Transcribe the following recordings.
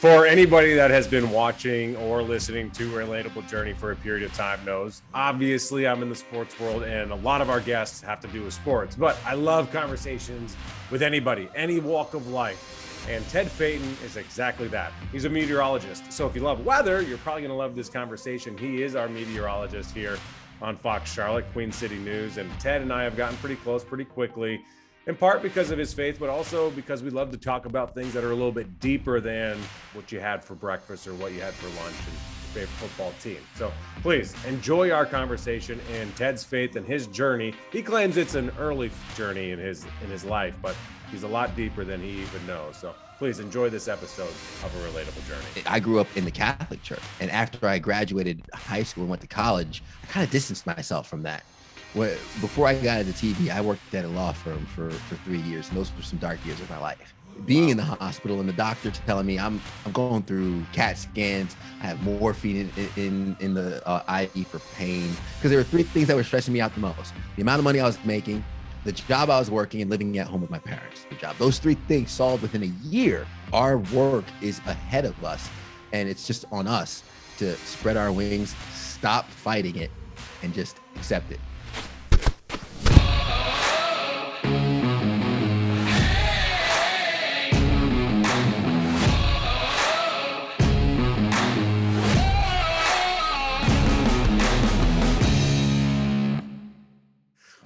For anybody that has been watching or listening to Relatable Journey for a period of time knows, obviously I'm in the sports world and a lot of our guests have to do with sports, but I love conversations with anybody, any walk of life. And Ted Phaeton is exactly that. He's a meteorologist. So if you love weather, you're probably going to love this conversation. He is our meteorologist here on Fox Charlotte, Queen City News. And Ted and I have gotten pretty close pretty quickly, in part because of his faith, but also because we love to talk about things that are a little bit deeper than what you had for breakfast or what you had for lunch and your favorite football team. So please enjoy our conversation and Ted's faith and his journey. He claims it's an early journey in his life, but he's a lot deeper than he even knows. So please enjoy this episode of A Relatable Journey. I grew up in the Catholic Church, and after I graduated high school and went to college, I kind of distanced myself from that. Before I got into TV, I worked at a law firm for 3 years, and those were some dark years of my life. Being in the hospital and the doctor telling me I'm going through CAT scans, I have morphine in the IV for pain, because there were three things that were stressing me out the most: the amount of money I was making, the job I was working, and living at home with my parents. The job. Those three things solved within a year. Our work is ahead of us, and it's just on us to spread our wings, stop fighting it, and just accept it.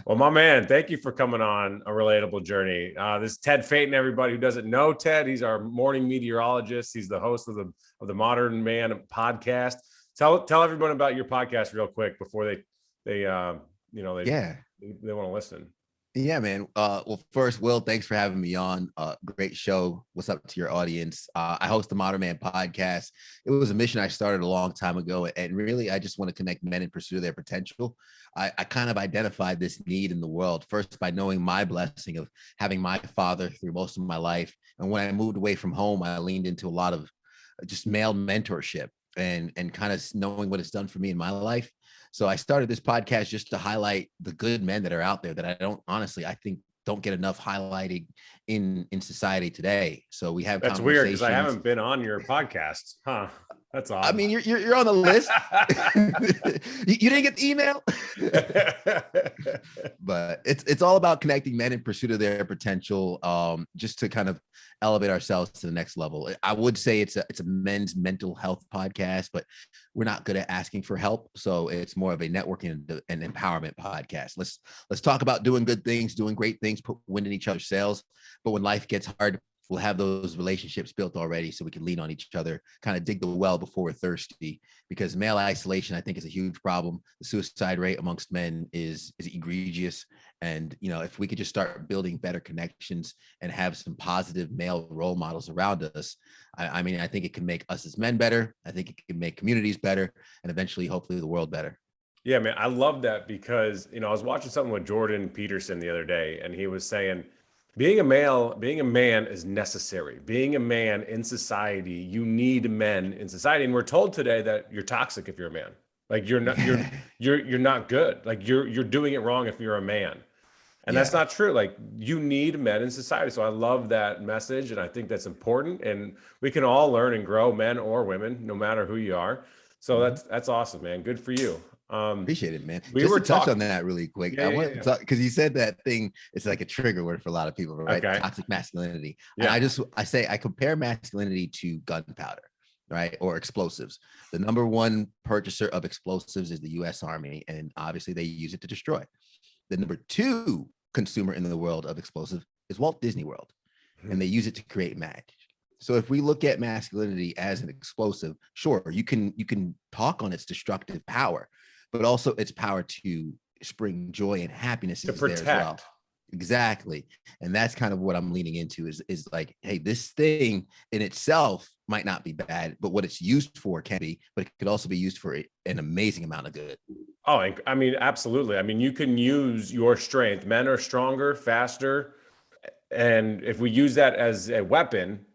Well, my man, thank you for coming on A Relatable Journey. This is Ted Phaeton. Everybody who doesn't know Ted, he's our morning meteorologist. He's the host of the Modern Man podcast. Tell everyone about your podcast real quick before they want to listen. Yeah, man. Well, first, Will, thanks for having me on. Great show. What's up to your audience? I host the Modern Man podcast. It was a mission I started a long time ago, and really, I just want to connect men in pursuit of their potential. I kind of identified this need in the world first by knowing my blessing of having my father through most of my life. And when I moved away from home, I leaned into a lot of just male mentorship and kind of knowing what it's done for me in my life. So I started this podcast just to highlight the good men that are out there that I think don't get enough highlighting in society today. So we have That's weird because I haven't been on your podcast. Huh. That's odd. I mean, you're on the list. You didn't get the email. But it's all about connecting men in pursuit of their potential, just to kind of elevate ourselves to the next level. I would say it's a men's mental health podcast, but we're not good at asking for help. So it's more of a networking and empowerment podcast. Let's talk about doing good things, doing great things, put wind in each other's sails. But when life gets hard, we'll have those relationships built already so we can lean on each other, kind of dig the well before we're thirsty, because male isolation, I think, is a huge problem. The suicide rate amongst men is egregious. And, if we could just start building better connections and have some positive male role models around us, I think it can make us as men better. I think it can make communities better, and eventually, hopefully, the world better. Yeah, man, I love that because, I was watching something with Jordan Peterson the other day, and he was saying, being a man is necessary. Being a man in society, you need men in society. And we're told today that you're toxic if you're a man. Like you're not good. Like you're doing it wrong if you're a man. And that's not true. Like you need men in society. So I love that message. And I think that's important. And we can all learn and grow, men or women, no matter who you are. So that's awesome, man. Good for you. Appreciate it, man. Just to touch on that really quick. I want to talk, because you said that thing, it's like a trigger word for a lot of people, right? Okay. Toxic masculinity. Yeah. And I compare masculinity to gunpowder, right? Or explosives. The number one purchaser of explosives is the US Army, and obviously they use it to destroy. The number two consumer in the world of explosive is Walt Disney World, and they use it to create magic. So if we look at masculinity as an explosive, sure, you can talk on its destructive power, but also its power to spring joy and happiness to is protect. There as well. Exactly. And that's kind of what I'm leaning into is like, hey, this thing in itself might not be bad, but what it's used for can be, but it could also be used for an amazing amount of good. Oh, I mean, absolutely. I mean, you can use your strength. Men are stronger, faster. And if we use that as a weapon,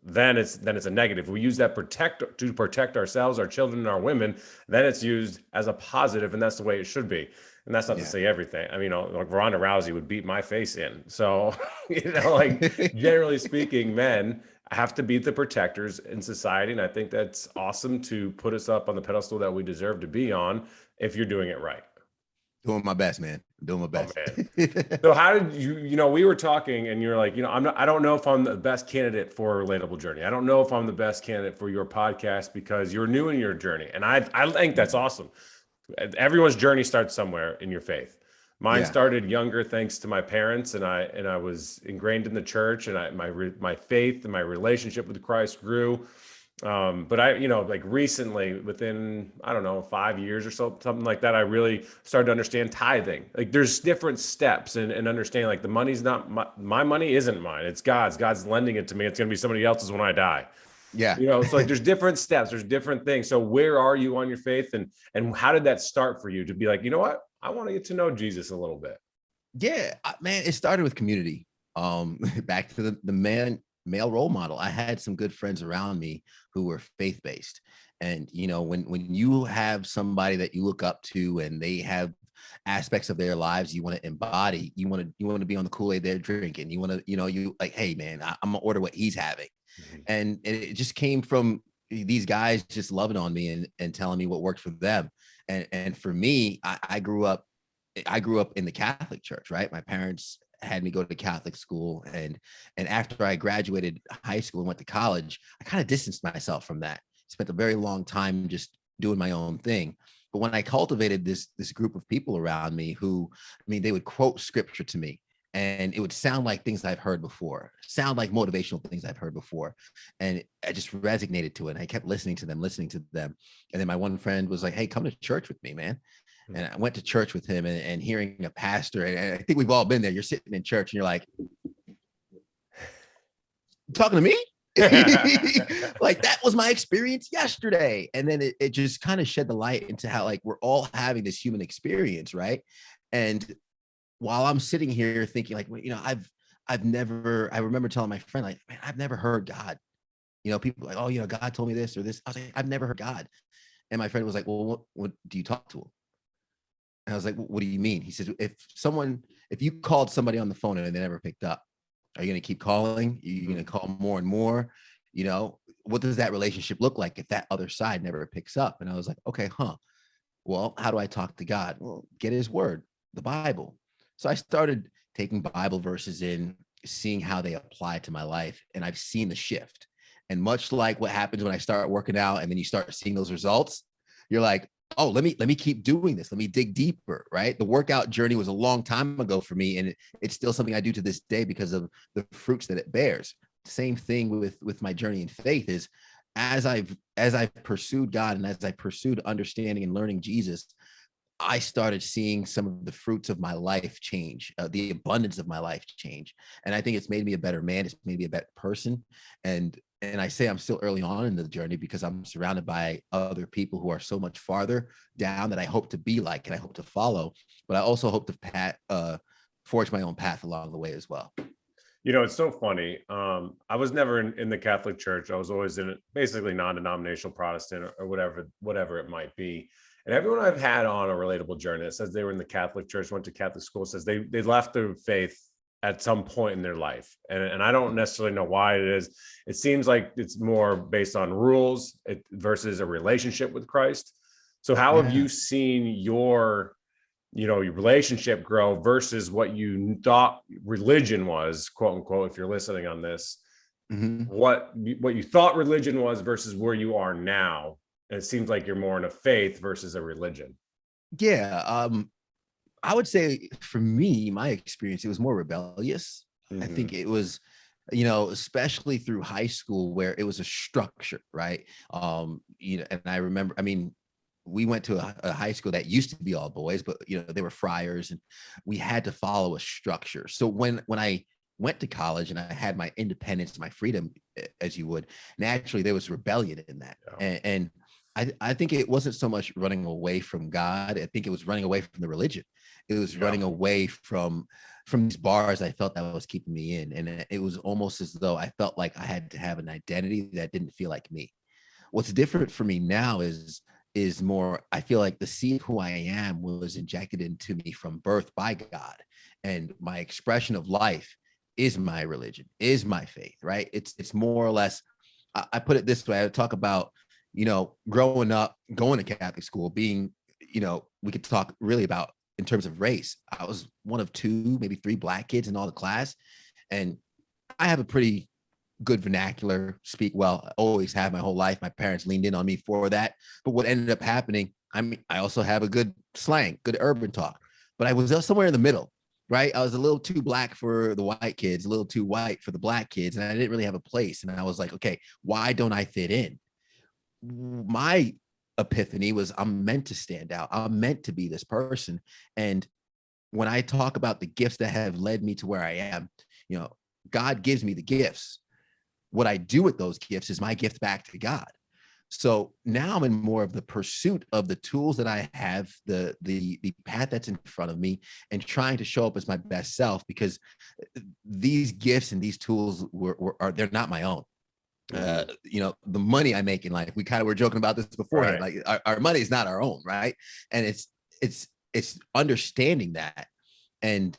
then it's a negative. If we use that to protect ourselves, our children, and our women, then it's used as a positive, and that's the way it should be. And that's not to say everything. I mean, like Ronda Rousey would beat my face in. So, like generally speaking, men have to be the protectors in society. And I think that's awesome to put us up on the pedestal that we deserve to be on if you're doing it right. Doing my best, man. Doing my Oh best. man. So how did we were talking and you're like, I don't know if I'm the best candidate for a relatable journey. I don't know if I'm the best candidate for your podcast because you're new in your journey. And I think that's awesome. Everyone's journey starts somewhere in your faith. Mine Yeah. started younger thanks to my parents, and I was ingrained in the church, and my faith and my relationship with Christ grew. But like recently, within, I don't know, 5 years or so, something like that, I really started to understand tithing. Like there's different steps and understanding like the money's not my money isn't mine. It's God's. God's lending it to me. It's going to be somebody else's when I die. Yeah. So like there's different steps, there's different things. So where are you on your faith and how did that start for you to be like, you know what? I want to get to know Jesus a little bit. Yeah, man, it started with community. Back to the male role model. I had some good friends around me who were faith-based. And when you have somebody that you look up to and they have aspects of their lives you want to embody, you want to be on the Kool-Aid they're drinking. You want to, you like, hey man, I'm gonna order what he's having. Mhm. And it just came from these guys just loving on me and telling me what worked for them. And for me, I grew up in the Catholic Church, right? My parents had me go to Catholic school, and after I graduated high school and went to college, I kind of distanced myself from that. Spent a very long time just doing my own thing. But when I cultivated this group of people around me who, I mean, they would quote scripture to me, and it would sound like things I've heard before, sound like motivational things I've heard before. And I just resonated to it. And I kept listening to them. And then my one friend was like, hey, come to church with me, man. And I went to church with him and hearing a pastor, and I think we've all been there. You're sitting in church and you're like, talking to me? Like that was my experience yesterday. And then it just kind of shed the light into how like we're all having this human experience, right? And while I'm sitting here thinking like, I've never, I remember telling my friend, like, man, I've never heard God. People like, oh, God told me this or this. I was like, I've never heard God. And my friend was like, well, what do you talk to him? And I was like, what do you mean? He says, if you called somebody on the phone and they never picked up, are you going to keep calling? You're going to call more and more? What does that relationship look like if that other side never picks up? And I was like, okay, well, how do I talk to God? Well, get his word, the Bible. So I started taking Bible verses in, seeing how they apply to my life. And I've seen the shift. And much like what happens when I start working out and then you start seeing those results, you're like, oh, let me keep doing this. Let me dig deeper, right? The workout journey was a long time ago for me, and it's still something I do to this day because of the fruits that it bears. Same thing with my journey in faith is as I've pursued God and as I pursued understanding and learning Jesus, I started seeing some of the fruits of my life change, the abundance of my life change. And I think it's made me a better man. It's made me a better person. And I say I'm still early on in the journey because I'm surrounded by other people who are so much farther down that I hope to be like, and I hope to follow, but I also hope to forge my own path along the way as well. It's so funny. I was never in the Catholic Church. I was always in basically non-denominational Protestant or whatever it might be. And everyone I've had on a relatable journey that says they were in the Catholic Church, went to Catholic school, says they left their faith at some point in their life. And I don't necessarily know why it is. It seems like it's more based on rules versus a relationship with Christ. So how have you seen your relationship grow versus what you thought religion was, quote unquote, if you're listening on this, what you thought religion was versus where you are now? And it seems like you're more in a faith versus a religion. Yeah. I would say for me, my experience, it was more rebellious. I think it was, especially through high school where it was a structure, right? And I remember, I mean, we went to a high school that used to be all boys, but they were friars and we had to follow a structure. So when I went to college and I had my independence, my freedom, as you would, naturally there was rebellion in that. Yeah. And I think it wasn't so much running away from God. I think it was running away from the religion. It was running away from these bars I felt that was keeping me in. And it was almost as though I felt like I had to have an identity that didn't feel like me. What's different for me now is more, I feel like the seed of who I am was injected into me from birth by God. And my expression of life is my religion, is my faith, right? It's more or less, I put it this way. I talk about, growing up, going to Catholic school, being, we could talk really about in terms of race. I was one of two, maybe three Black kids in all the class. And I have a pretty good vernacular, speak well, I always have my whole life. My parents leaned in on me for that. But what ended up happening, I also have a good slang, good urban talk, but I was somewhere in the middle, right? I was a little too Black for the white kids, a little too white for the Black kids. And I didn't really have a place. And I was like, okay, why don't I fit in? My epiphany was I'm meant to stand out. I'm meant to be this person. And when I talk about the gifts that have led me to where I am, God gives me the gifts. What I do with those gifts is my gift back to God. So now I'm in more of the pursuit of the tools that I have, the path that's in front of me, and trying to show up as my best self, because these gifts and these tools they're not my own. The money I make in life, we kind of were joking about this beforehand, right? Like our money is not our own, right? And it's understanding that. And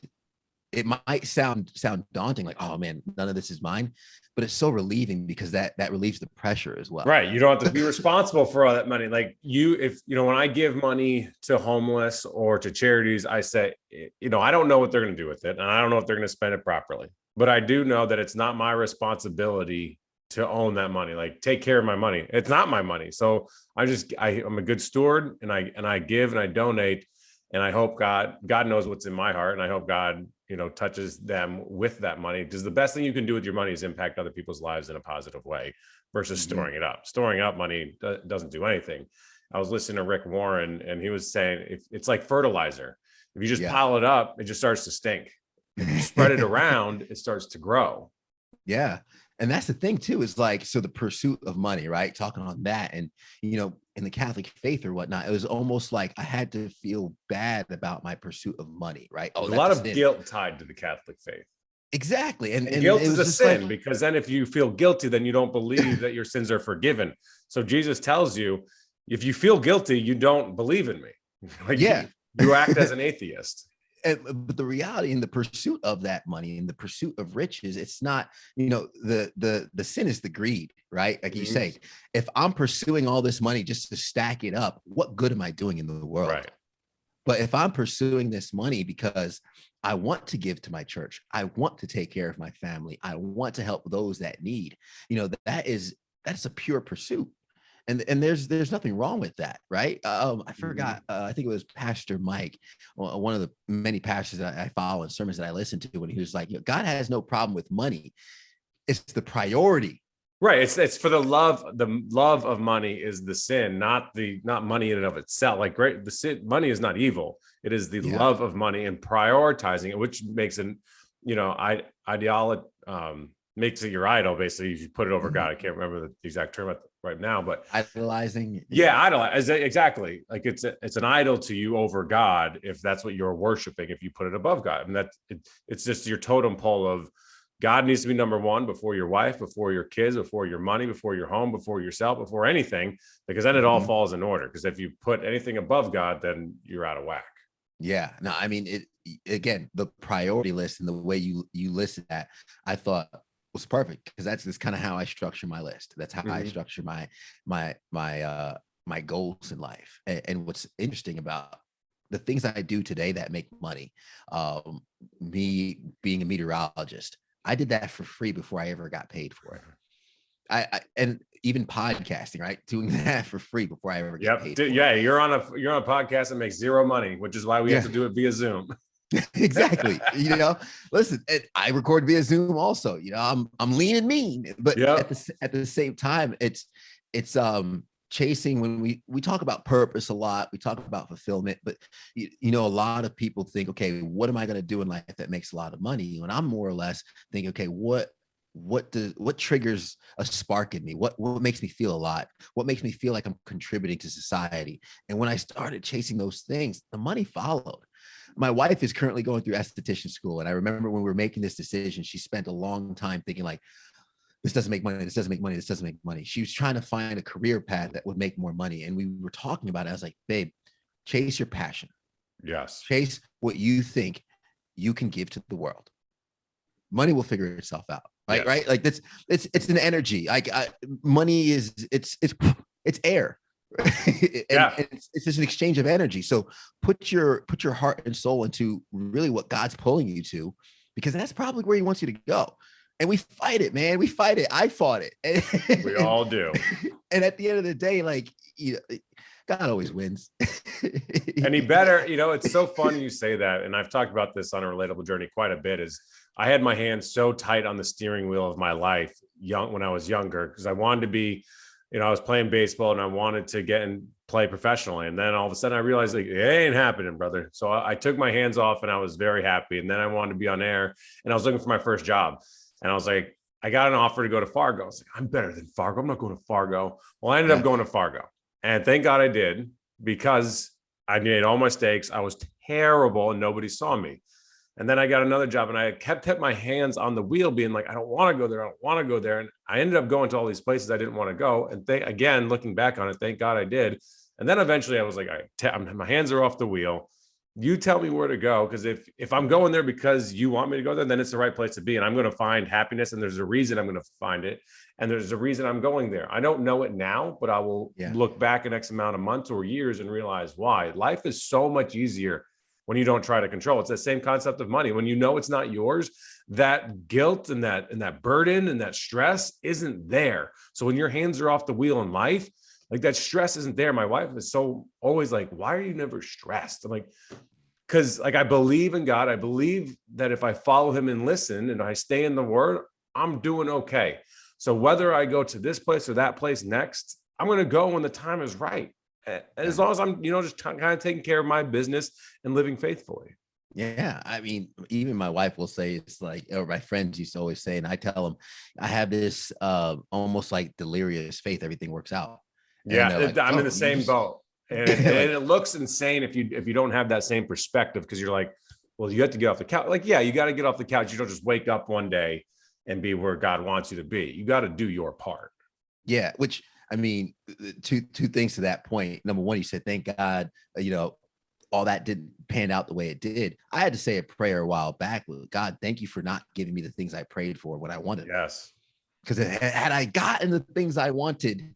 it might sound daunting, like, oh man, none of this is mine, but it's so relieving, because that relieves the pressure as well. Right. You don't have to be responsible for all that money. Like when I give money to homeless or to charities, I say, I don't know what they're going to do with it. And I don't know if they're going to spend it properly, but I do know that it's not my responsibility to own that money, like take care of my money. It's not my money. So I'm a good steward, and I give and I donate, and I hope God knows what's in my heart. And I hope God, touches them with that money, because the best thing you can do with your money is impact other people's lives in a positive way versus storing it up. Storing up money doesn't do anything. I was listening to Rick Warren, and he was saying it's like fertilizer. If you just pile it up, it just starts to stink. If you spread it around, it starts to grow. Yeah. And that's the thing too, is like, so the pursuit of money, right? Talking on that. And, in the Catholic faith or whatnot, it was almost like I had to feel bad about my pursuit of money, right? There's a lot of guilt tied to the Catholic faith. Exactly. And guilt is a sin, because then if you feel guilty, then you don't believe that your sins are forgiven. So Jesus tells you, if you feel guilty, you don't believe in me. You act as an atheist. But the reality in the pursuit of that money, in the pursuit of riches, it's not, the sin is the greed, right? Like you say, if I'm pursuing all this money just to stack it up, what good am I doing in the world? Right. But if I'm pursuing this money because I want to give to my church, I want to take care of my family, I want to help those that need, that's a pure pursuit. And there's nothing wrong with that, right? I forgot. I think it was Pastor Mike, one of the many pastors that I follow and sermons that I listen to, when he was like, God has no problem with money. It's the priority. Right. It's for the love of money is the sin, not money in and of itself. Like the sin, money is not evil. It is the love of money and prioritizing it, which makes it, ideology, makes it your idol. Basically, if you put it over God. I can't remember the exact term right now, but idolizing. Idolize, exactly. Like it's an idol to you over God, if that's what you're worshiping, if you put it above God. And it's just your totem pole of God needs to be number one before your wife, before your kids, before your money, before your home, before yourself, before anything, because then it all falls in order. Because if you put anything above God, then you're out of whack. Yeah. No, I mean, again, the priority list and the way you listed that, I thought was perfect, because that's kind of how I structure my list. That's how I structure my goals in life. And what's interesting about the things I do today that make money, me being a meteorologist, I did that for free before I ever got paid for it. And even podcasting, right? Doing that for free before I ever got paid for it. You're on a podcast that makes zero money, which is why we have to do it via Zoom. Exactly. Listen, I record via Zoom also. I'm lean and mean, but at the same time, it's chasing. When we talk about purpose a lot, we talk about fulfillment, but a lot of people think, okay, what am I going to do in life that makes a lot of money? And I'm more or less thinking, okay, what triggers a spark in me? What makes me feel alive? What makes me feel like I'm contributing to society? And when I started chasing those things, the money followed. My wife is currently going through esthetician school. And I remember when we were making this decision, she spent a long time thinking like, this doesn't make money. This doesn't make money. This doesn't make money. She was trying to find a career path that would make more money. And we were talking about it. I was like, babe, chase your passion. Yes. Chase what you think you can give to the world. money will figure itself out. Like, Yes. right. Like it's an energy. Like money is it's air. Yeah. And it's just an exchange of energy. So put your heart and soul into really what God's pulling you to, because that's probably where he wants you to go. And we fight it, man. We fight it. I fought it. We all do. And at the end of the day, like, God always wins. And he better, it's so funny you say that. And I've talked about this on a Relatable Journey quite a bit, is I had my hands so tight on the steering wheel of my life when I was younger, because I wanted to be, I was playing baseball and I wanted to get and play professionally. And then all of a sudden I realized, like, it ain't happening, brother. So I took my hands off and I was very happy. And then I wanted to be on air and I was looking for my first job. And I was like, I got an offer to go to Fargo. I was like, I'm better than Fargo. I'm not going to Fargo. Well, I ended up going to Fargo. And thank God I did, because I made all my mistakes. I was terrible and nobody saw me. And then I got another job and I kept my hands on the wheel being like, I don't want to go there. I don't want to go there. And I ended up going to all these places I didn't want to go. And again, looking back on it, thank God I did. And then eventually I was like, my hands are off the wheel. You tell me where to go. Because if I'm going there because you want me to go there, then it's the right place to be. And I'm going to find happiness. And there's a reason I'm going to find it. And there's a reason I'm going there. I don't know it now, but I will look back in X amount of months or years and realize why. Life is so much easier when you don't try to control. It's the same concept of money. When you know it's not yours, that guilt and that burden and that stress isn't there. So when your hands are off the wheel in life, like, that stress isn't there. My wife is so always like, why are you never stressed? I'm like, because, like, I believe in God. I believe that if I follow him and listen and I stay in the word, I'm doing okay. So whether I go to this place or that place next, I'm going to go when the time is right. As long as I'm, just kind of taking care of my business and living faithfully. Yeah. I mean, even my wife will say, it's like, or my friends used to always say, and I tell them, I have this almost like delirious faith, everything works out. Yeah, like, I'm in the same boat. And it looks insane if you don't have that same perspective, because you're like, well, you have to get off the couch. Like, yeah, you got to get off the couch. You don't just wake up one day and be where God wants you to be. You got to do your part. Yeah, which, I mean, two things to that point. Number one, you said, thank God, all that didn't pan out the way it did. I had to say a prayer a while back. God, thank you for not giving me the things I prayed for when I wanted. Yes. Because had I gotten the things I wanted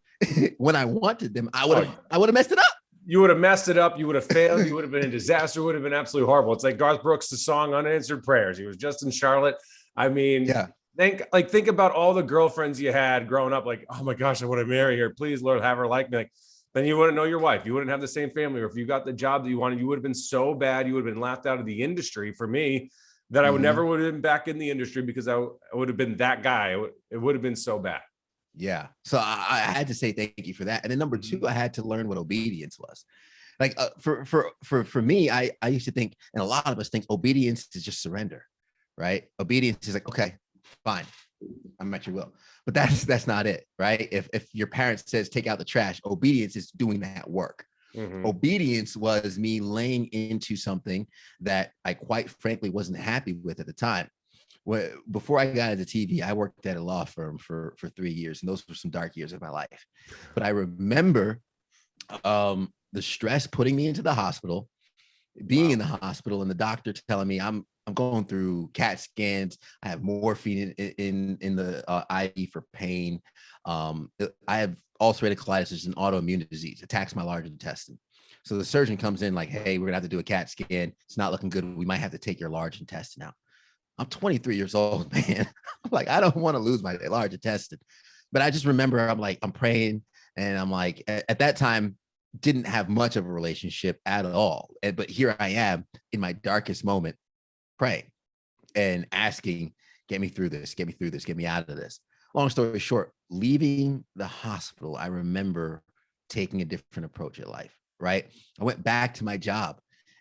when I wanted them, I would have messed it up. You would have messed it up. You would have failed. You would have been a disaster. It would have been absolutely horrible. It's like Garth Brooks' song Unanswered Prayers. He was just in Charlotte. I mean, yeah. Think about all the girlfriends you had growing up. Like, oh my gosh, I want to marry her. Please, Lord, have her like me. Like, then you wouldn't know your wife. You wouldn't have the same family. Or if you got the job that you wanted, you would have been so bad. You would have been laughed out of the industry. For me, that I would never would have been back in the industry, because I would have been that guy. It would have been so bad. Yeah. So I had to say thank you for that. And then number two, I had to learn what obedience was. Like for me, I used to think, and a lot of us think, obedience is just surrender, right? Obedience is like, okay, fine, I'm at your will. But that's not it, right? If your parent says take out the trash, obedience is doing that work. Obedience was me laying into something that I quite frankly wasn't happy with at the time. Before I got into TV, I worked at a law firm for 3 years, and those were some dark years of my life. But I remember the stress putting me into the hospital, being in the hospital, and the doctor telling me I'm going through CAT scans. I have morphine in the IV for pain. I have ulcerative colitis, an autoimmune disease, attacks my large intestine. So the surgeon comes in like, hey, we're gonna have to do a CAT scan. It's not looking good. We might have to take your large intestine out. I'm 23 years old, man. I'm like, I don't want to lose my large intestine. But I just remember I'm praying, and I'm like, at that time, didn't have much of a relationship at all. But here I am in my darkest moment, praying and asking, get me through this, get me out of this. Long story short, leaving the hospital, I remember taking a different approach at life, right? I went back to my job.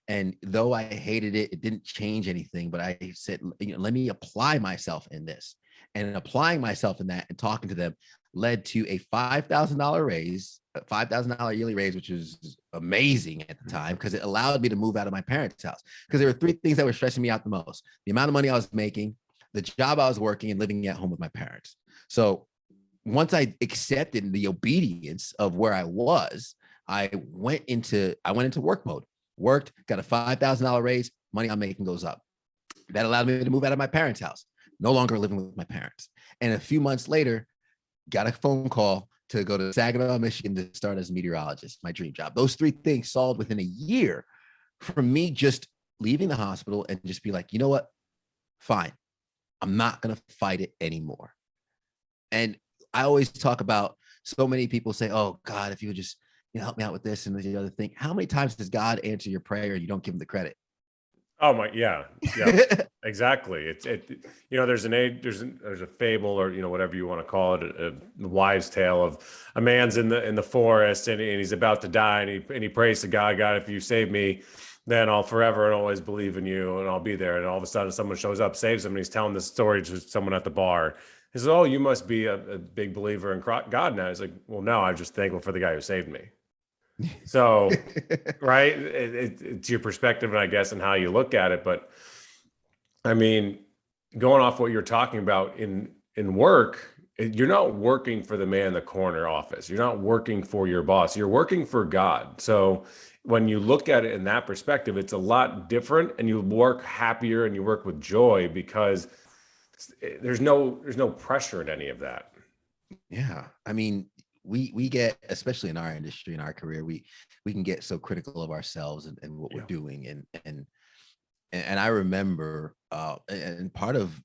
And though I hated it, it didn't change anything. But I said, let me apply myself in this. And applying myself in that and talking to them led to a $5,000 raise, a $5,000 yearly raise, which was amazing at the time, because it allowed me to move out of my parents' house. Because there were three things that were stressing me out the most: the amount of money I was making, the job I was working, and living at home with my parents. So once I accepted the obedience of where I was, I went into work mode. Worked, got a $5,000 raise, money I'm making goes up. That allowed me to move out of my parents' house. no longer living with my parents. And a few months later, got a phone call to go to Saginaw, Michigan to start as a meteorologist, my dream job. Those three things solved within a year from me just leaving the hospital and just be like, you know what? Fine. I'm not going to fight it anymore. And I always talk about, so many people say, oh God, if you would just, help me out with this and the other thing. How many times does God answer your prayer and you don't give him the credit? Oh my, yeah, exactly. There's there's a fable, or whatever you want to call it, a wives' tale of a man's in the forest, and he's about to die, and he prays to God, God, if you save me, then I'll forever and always believe in you, and I'll be there. And all of a sudden, someone shows up, saves him, and he's telling this story to someone at the bar. He says, "Oh, you must be a big believer in God now." He's like, "Well, no, I'm just thankful for the guy who saved me." So, right, it's your perspective, and I guess, and how you look at it. But I mean, going off what you're talking about in work, you're not working for the man in the corner office. You're not working for your boss. You're working for God. So when you look at it in that perspective, it's a lot different, and you work happier and you work with joy because there's no pressure in any of that. Yeah. I mean, we get, especially in our industry, in our career, we can get so critical of ourselves and what we're doing. And I remember, and part of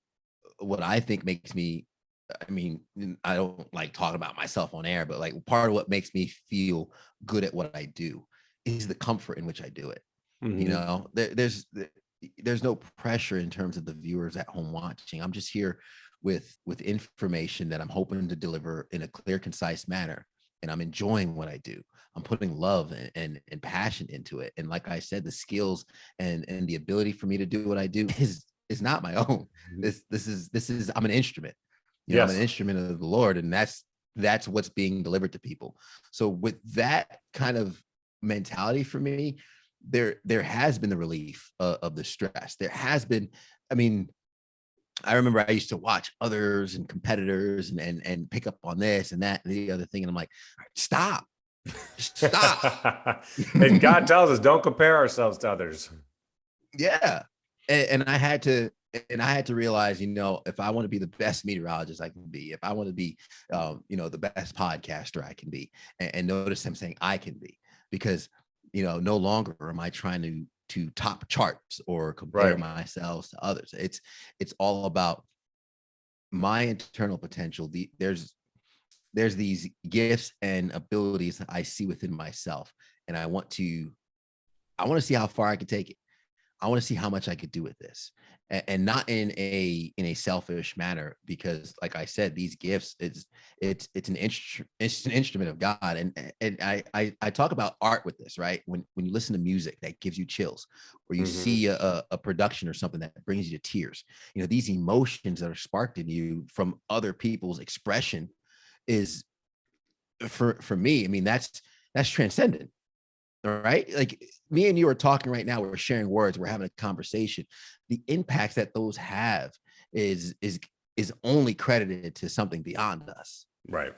what I think makes me, I mean, I don't like talking about myself on air, but like part of what makes me feel good at what I do is the comfort in which I do it. Mm-hmm. There's no pressure in terms of the viewers at home watching. I'm just here with information that I'm hoping to deliver in a clear, concise manner. And I'm enjoying what I do. I'm putting love and passion into it. And like I said, the skills and the ability for me to do what I do is not my own. This is I'm an instrument. I'm an Yes. instrument of the Lord, and that's what's being delivered to people. So with that kind of mentality for me, there has been the relief of the stress. There has been, I mean, I remember I used to watch others and competitors and pick up on this and that and the other thing. And I'm like, stop. And God tells us, don't compare ourselves to others. Yeah. And I had to realize, if I want to be the best meteorologist I can be, if I want to be, the best podcaster I can be, and notice I'm saying I can be, because, no longer am I trying to top charts or compare myself to others. It's all about my internal potential. There's these gifts and abilities that I see within myself, and I want to see how far I can take it. I want to see how much I could do with this, and not in a selfish manner, because like I said, these gifts, it's an instrument of God. And I talk about art with this, right? When you listen to music that gives you chills, or you see a production or something that brings you to tears, these emotions that are sparked in you from other people's expression is, for me, I mean, that's transcendent. All right. Like me and you are talking right now, we're sharing words, we're having a conversation. The impacts that those have is only credited to something beyond us. Right.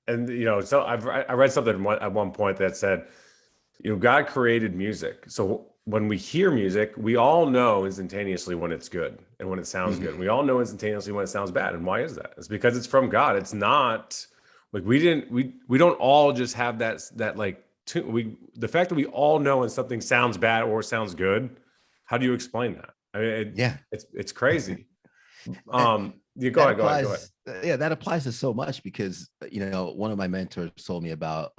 And, so I read something at one point that said, God created music. So when we hear music, we all know instantaneously when it's good and when it sounds good. We all know instantaneously when it sounds bad. And why is that? It's because it's from God. It's not like we don't all just have that like, the fact that we all know when something sounds bad or sounds good. How do you explain that? I mean, it's crazy. You go ahead. Go ahead. Yeah, that applies to so much, because one of my mentors told me about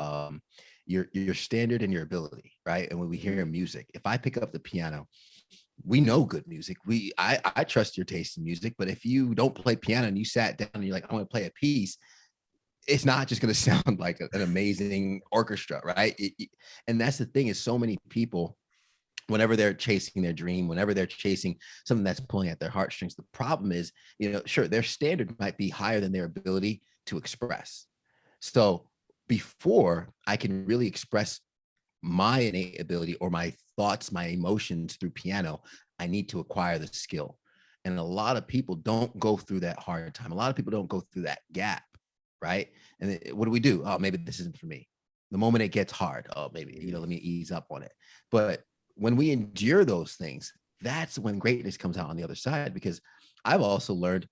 your standard and your ability, right? And when we hear music, if I pick up the piano, we know good music. I trust your taste in music, but if you don't play piano and you sat down and you're like, I want to play a piece, it's not just going to sound like an amazing orchestra, right? And that's the thing, is so many people, whenever they're chasing their dream, whenever they're chasing something that's pulling at their heartstrings, the problem is, sure, their standard might be higher than their ability to express. So before I can really express my innate ability or my thoughts, my emotions through piano, I need to acquire the skill. And a lot of people don't go through that hard time. A lot of people don't go through that gap, right? And what do? Oh, maybe this isn't for me. The moment it gets hard, oh, maybe, let me ease up on it. But when we endure those things, that's when greatness comes out on the other side, because I've also learned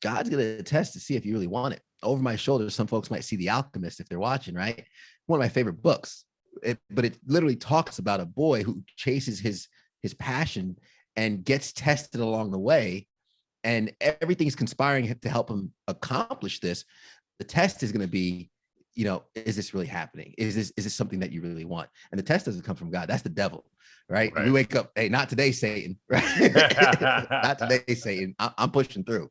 God's going to test to see if you really want it. Over my shoulder, some folks might see The Alchemist if they're watching, right? One of my favorite books. But it literally talks about a boy who chases his passion and gets tested along the way, and everything's conspiring to help him accomplish this. The test is going to be, is this really happening? Is this something that you really want? And the test doesn't come from God. That's the devil, right? We wake up, hey, not today, Satan, right? Not today, Satan. I'm pushing through.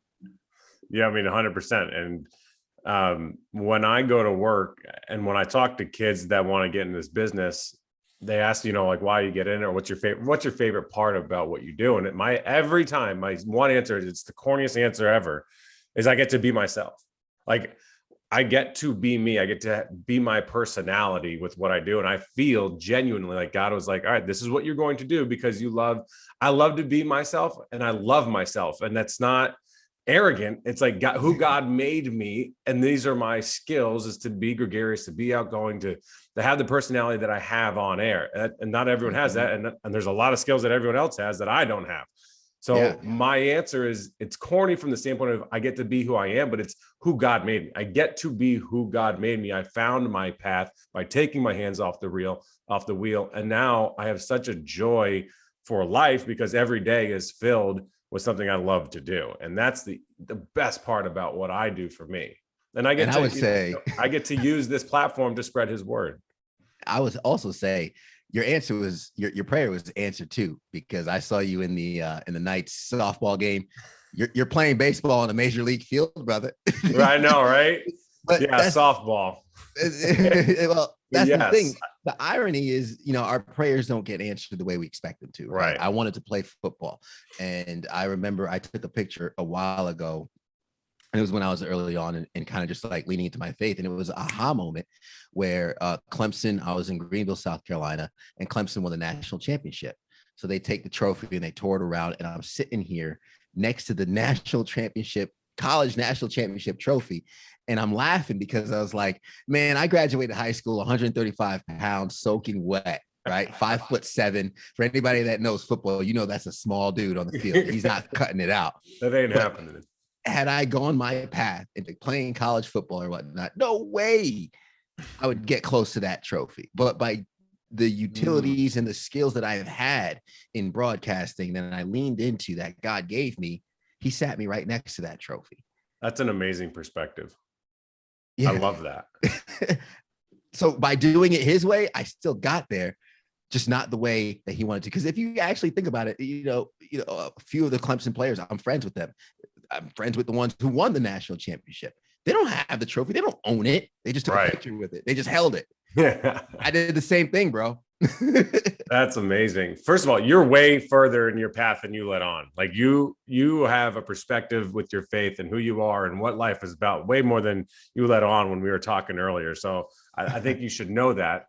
Yeah, I mean, 100%. And when I go to work and when I talk to kids that want to get in this business, they ask, like, why you get in it, or what's your favorite part about what you do? And every time my one answer is, it's the corniest answer ever, is I get to be myself. Like, I get to be me. I get to be my personality with what I do. And I feel genuinely like God was like, all right, this is what you're going to do because I love to be myself and I love myself. And that's not arrogant. It's like who God made me. And these are my skills, is to be gregarious, to be outgoing, to have the personality that I have on air. And not everyone has that. And there's a lot of skills that everyone else has that I don't have. So my answer is, it's corny from the standpoint of I get to be who I am, but it's who God made me. I get to be who God made me. I found my path by taking my hands off the wheel. And now I have such a joy for life because every day is filled with something I love to do. And that's the best part about what I do for me. And I get I get to use this platform to spread his word. I would also say, your answer was your prayer was answered too, because I saw you in the Knights softball game. You're playing baseball on a major league field, brother. I know, right? But yeah, softball. Well, that's the thing. The irony is, our prayers don't get answered the way we expect them to. Right. I wanted to play football, and I remember I took a picture a while ago. And it was when I was early on and kind of just like leaning into my faith. And it was an aha moment where Clemson, I was in Greenville, South Carolina, and Clemson won the national championship. So they take the trophy and they tour it around. And I'm sitting here next to the college national championship trophy. And I'm laughing because I was like, man, I graduated high school 135 pounds, soaking wet. Right. 5'7". For anybody that knows football, that's a small dude on the field. He's not cutting it out. That ain't happening. Had I gone my path into playing college football or whatnot, no way I would get close to that trophy. But by the utilities and the skills that I have had in broadcasting that I leaned into, that God gave me, he sat me right next to that trophy. That's an amazing perspective. Yeah. I love that. So by doing it his way, I still got there, just not the way that he wanted to. Because if you actually think about it, a few of the Clemson players, I'm friends with them. I'm friends with the ones who won the national championship. They don't have the trophy. They don't own it. They just took a picture with it. They just held it. Yeah. I did the same thing, bro. That's amazing. First of all, you're way further in your path than you let on. Like you have a perspective with your faith and who you are and what life is about way more than you let on when we were talking earlier. So I think you should know that.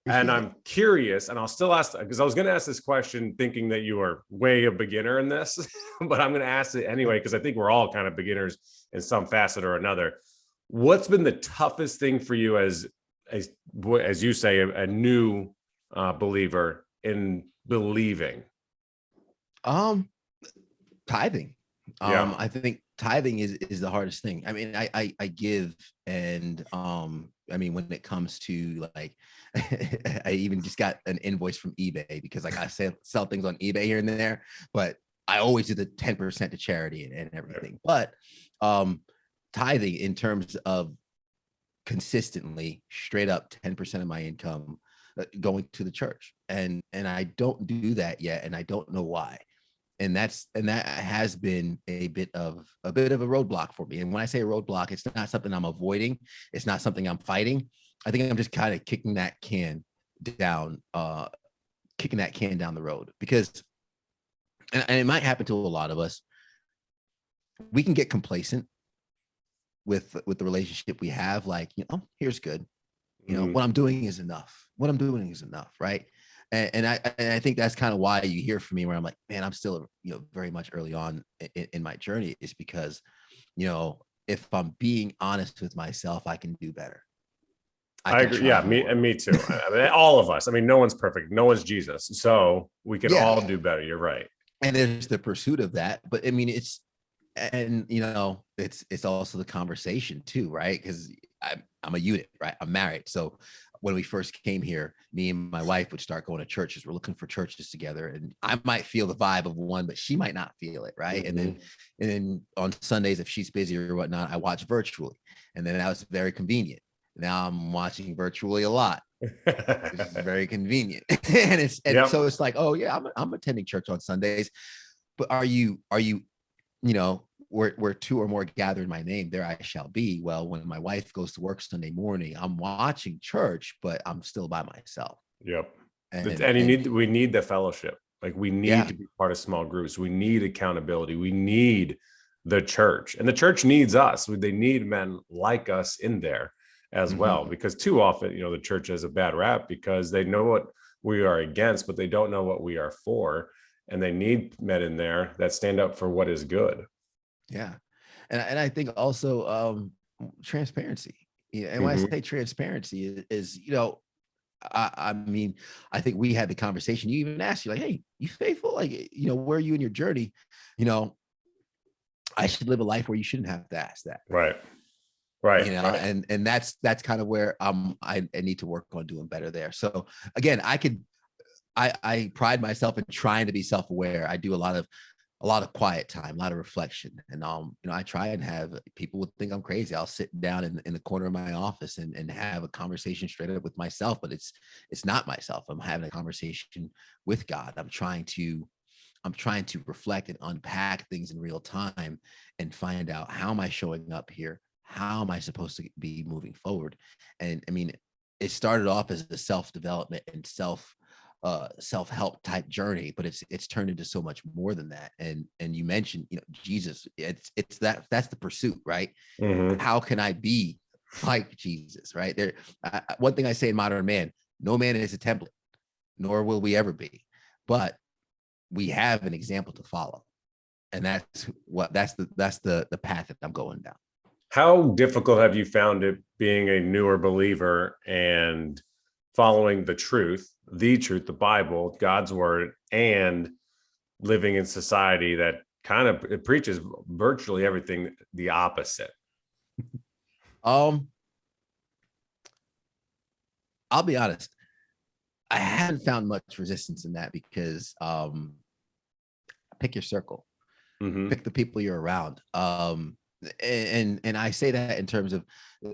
And I'm curious, and I'll still ask, because I was going to ask this question thinking that you are way a beginner in this, but I'm going to ask it anyway, because I think we're all kind of beginners in some facet or another. What's been the toughest thing for you as you say, a new believer in believing? Tithing. I think tithing is the hardest thing. I mean, I give, and I mean, when it comes to like, I even just got an invoice from eBay because like I sell things on eBay here and there, but I always do the 10% to charity and everything. But tithing in terms of consistently straight up 10% of my income going to the church, and I don't do that yet, and I don't know why. And that has been a bit of a roadblock for me. And when I say a roadblock, it's not something I'm avoiding. It's not something I'm fighting. I think I'm just kind of kicking that can down the road, because, and it might happen to a lot of us. We can get complacent with the relationship we have. Like, here's good. What I'm doing is enough. What I'm doing is enough. Right. And I think that's kind of why you hear from me where I'm like, man, I'm still, very much early on in my journey, is because, if I'm being honest with myself, I can do better. I agree. Yeah, me too. I mean, all of us. I mean, no one's perfect. No one's Jesus. So we can all do better. You're right. and there's the pursuit of that. But I mean, and it's also the conversation too, right? Because I'm a unit, right? I'm married. So when we first came here, me and my wife would start going to churches. We're looking for churches together, and I might feel the vibe of one, but she might not feel it, right? Mm-hmm. And then on Sundays, if she's busy or whatnot, I watch virtually, and then that was very convenient. Now I'm watching virtually a lot, which is very convenient. And so it's like, oh yeah, I'm attending church on Sundays, but are you where two or more gather in my name, there I shall be. Well, when my wife goes to work Sunday morning, I'm watching church, but I'm still by myself. Yep. And We need the fellowship. Like we need to be part of small groups. We need accountability. We need the church, and the church needs us. They need men like us in there as well, because too often, the church has a bad rap because they know what we are against, but they don't know what we are for. And they need men in there that stand up for what is good. Yeah. And I think also transparency. And when I say transparency is I mean, I think we had the conversation. You even asked, you like, hey, you faithful? Like, where are you in your journey? I should live a life where you shouldn't have to ask that. Right. Right. And that's kind of where I need to work on doing better there. So again, I pride myself in trying to be self-aware. I do a lot of quiet time, a lot of reflection. And I try and have people would think I'm crazy. I'll sit down in the corner of my office and have a conversation straight up with myself, but it's not myself. I'm having a conversation with God. I'm trying to reflect and unpack things in real time and find out, how am I showing up here? How am I supposed to be moving forward? And I mean, it started off as a self-development and self-help type journey, but it's turned into so much more than that. And you mentioned, Jesus, that's the pursuit, right? How can I be like Jesus, right? One thing I say in Modern Man, no man is a template, nor will we ever be, but we have an example to follow. And that's the path that I'm going down. How difficult have you found it being a newer believer and following the truth, the Bible, God's word, and living in society that kind of it preaches virtually everything the opposite? I'll be honest. I haven't found much resistance in that because pick your circle, pick the people you're around. And I say that in terms of,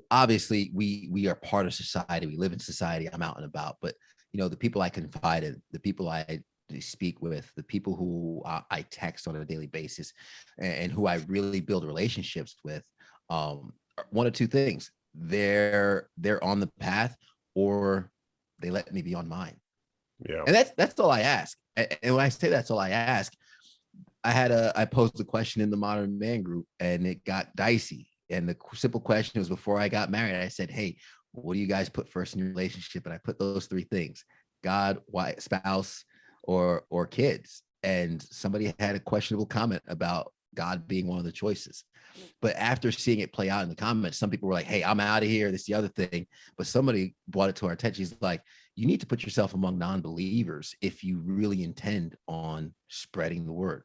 obviously we are part of society. We live in society. I'm out and about, but the people I confide in, the people I speak with, the people who I text on a daily basis, and who I really build relationships with, one of two things: they're on the path, or they let me be on mine. Yeah. And that's all I ask. And when I say that's all I ask, I posed a question in the Modern Man group, and it got dicey. And the simple question was, before I got married, I said, hey, what do you guys put first in your relationship? And I put those three things: God, wife, spouse, or kids. And somebody had a questionable comment about God being one of the choices. But after seeing it play out in the comments, some people were like, hey, I'm out of here. This is the other thing. But somebody brought it to our attention. He's like, you need to put yourself among non-believers if you really intend on spreading the word.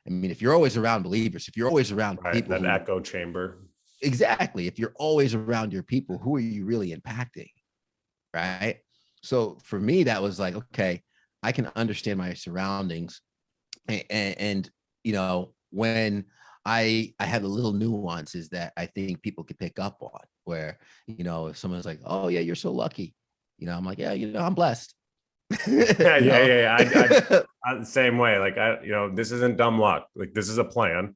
I mean, if you're always around believers, if you're always around people, that echo chamber. Exactly. If you're always around your people, who are you really impacting? Right. So for me, that was like, okay, I can understand my surroundings. And when I had the little nuances that I think people could pick up on, where, if someone's like, oh yeah, you're so lucky, I'm like, yeah, I'm blessed. Yeah. I same way. Like this isn't dumb luck. Like this is a plan.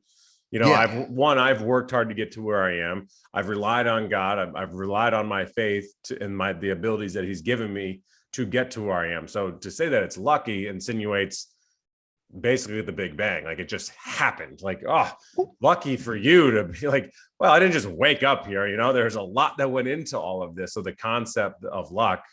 I've worked hard to get to where I am. I've relied on God. I've relied on my faith and the abilities that He's given me to get to where I am. So to say that it's lucky insinuates basically the Big Bang. Like it just happened. Like, oh, lucky for you to be like, well, I didn't just wake up here. There's a lot that went into all of this. So the concept of luck,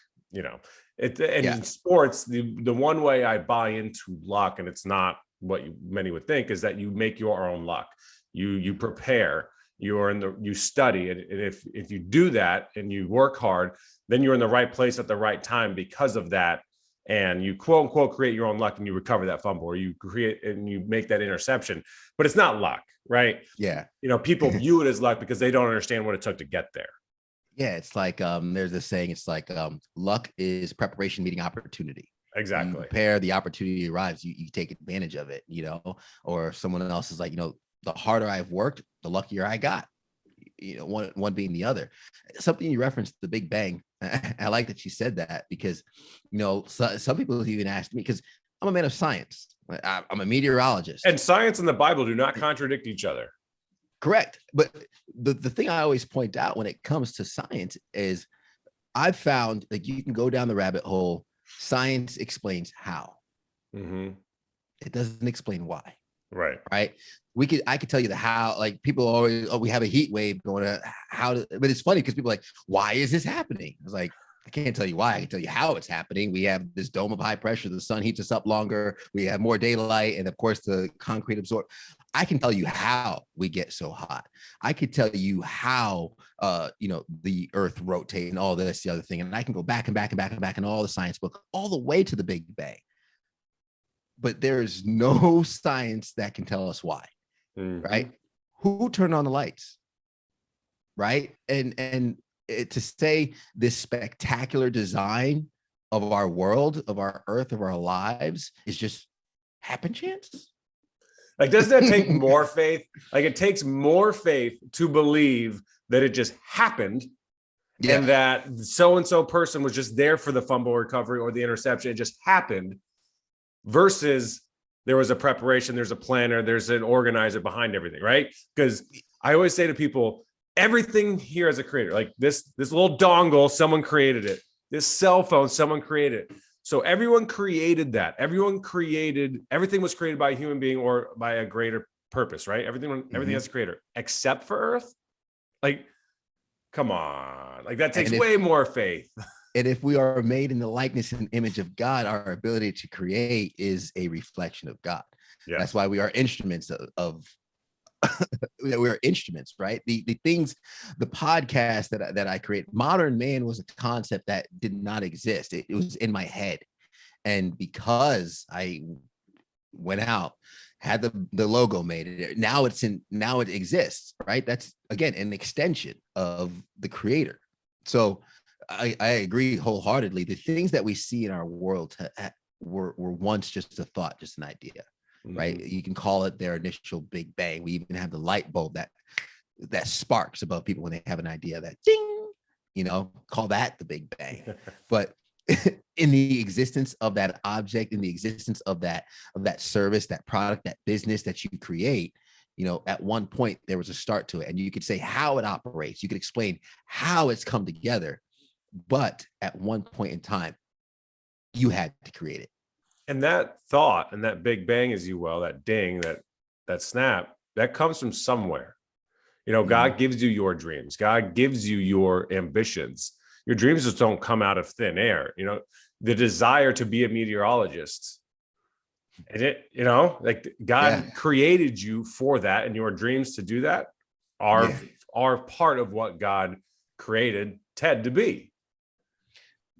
in sports, the one way I buy into luck, and it's not what many would think, is that you make your own luck. You prepare, you study, and if you do that and you work hard, then you're in the right place at the right time because of that and you quote unquote create your own luck and you recover that fumble, or you create and you make that interception, but it's not luck, right? Yeah. People view it as luck because they don't understand what it took to get there. Yeah, it's like there's this saying, it's like luck is preparation meeting opportunity. Exactly. You prepare, the opportunity arrives, you take advantage of it, or someone else is like, the harder I've worked, the luckier I got, one being the other. Something you referenced, the Big Bang. I like that you said that, because, some people have even asked me, because I'm a man of science. I'm a meteorologist. And science and the Bible do not contradict each other. Correct. But the thing I always point out when it comes to science is I've found, like, you can go down the rabbit hole. Science explains how. Mm-hmm. It doesn't explain why. Right. I could tell you the how. Like, people always, we have a heat wave going on. But it's funny because people are like, why is this happening? I was like, I can't tell you why. I can tell you how it's happening. We have this dome of high pressure. The sun heats us up longer. We have more daylight. And of course, the concrete absorb. I can tell you how we get so hot. I could tell you how, the earth rotates and all this, the other thing. And I can go back and back and back and back in all the science book, all the way to the Big Bang. But there is no science that can tell us why, right? Who turned on the lights, right? And to say this spectacular design of our world, of our earth, of our lives is just happen chance. Like, doesn't that take more faith? Like, it takes more faith to believe that it just happened, and that so-and-so person was just there for the fumble recovery or the interception. It just happened, versus there was a preparation, there's a planner, there's an organizer behind everything, right? Because I always say to people, everything here as a creator, like this little dongle, someone created it. This cell phone, someone created it. So everyone created that. Everything was created by a human being or by a greater purpose, right? Everything has a creator, except for Earth. Like, come on. Like, that takes way more faith. And if we are made in the likeness and image of God, our ability to create is a reflection of God. Yeah. That's why we are instruments of we're instruments, right? The things, the podcast that I create, Modern Man, was a concept that did not exist. It was in my head. And because I went out, had the logo made, now it exists, right? That's, again, an extension of the creator. So I agree wholeheartedly. The things that we see in our world were once just a thought, just an idea. Right? You can call it their initial Big Bang. We even have the light bulb that sparks above people when they have an idea, that ding, call that the Big Bang. But in the existence of that object, in the existence of that service, that product, that business that you create, at one point there was a start to it, and you could say how it operates. You could explain how it's come together, but at one point in time, you had to create it. And that thought and that Big Bang, as you will, that ding, that snap, that comes from somewhere. God gives you your dreams. God gives you your ambitions. Your dreams just don't come out of thin air. The desire to be a meteorologist, and like, God created you for that, and your dreams to do that are part of what God created Ted to be.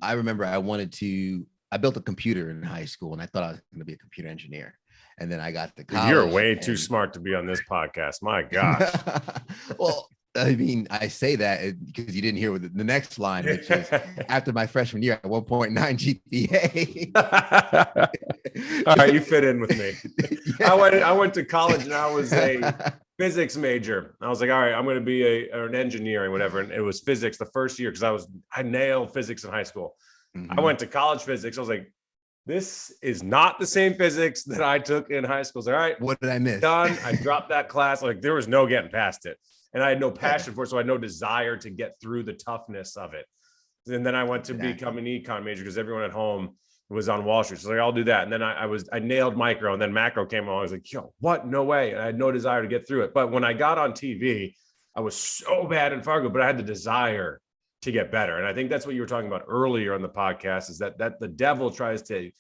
I remember I built a computer in high school, and I thought I was going to be a computer engineer. And then I got to college. You're way too smart to be on this podcast. My gosh. Well, I mean, I say that because you didn't hear the next line, which is after my freshman year at 1.9 GPA. All right, you fit in with me. Yeah. I went to college and I was a physics major. I was like, all right, I'm going to be an engineer and whatever. And it was physics the first year because I nailed physics in high school. I went to college physics. I was like, this is not the same physics that I took in high school. I was like, all right, what did I miss? Done. I dropped that class. Like, there was no getting past it. And I had no passion for it. So I had no desire to get through the toughness of it. And then I went to become an econ major because everyone at home was on Wall Street. So like, I'll do that. And then I nailed micro, and then macro came along. I was like, yo, what? No way. And I had no desire to get through it. But when I got on TV, I was so bad in Fargo, but I had the desire to get better. And I think that's what you were talking about earlier on the podcast, is that the devil tries to,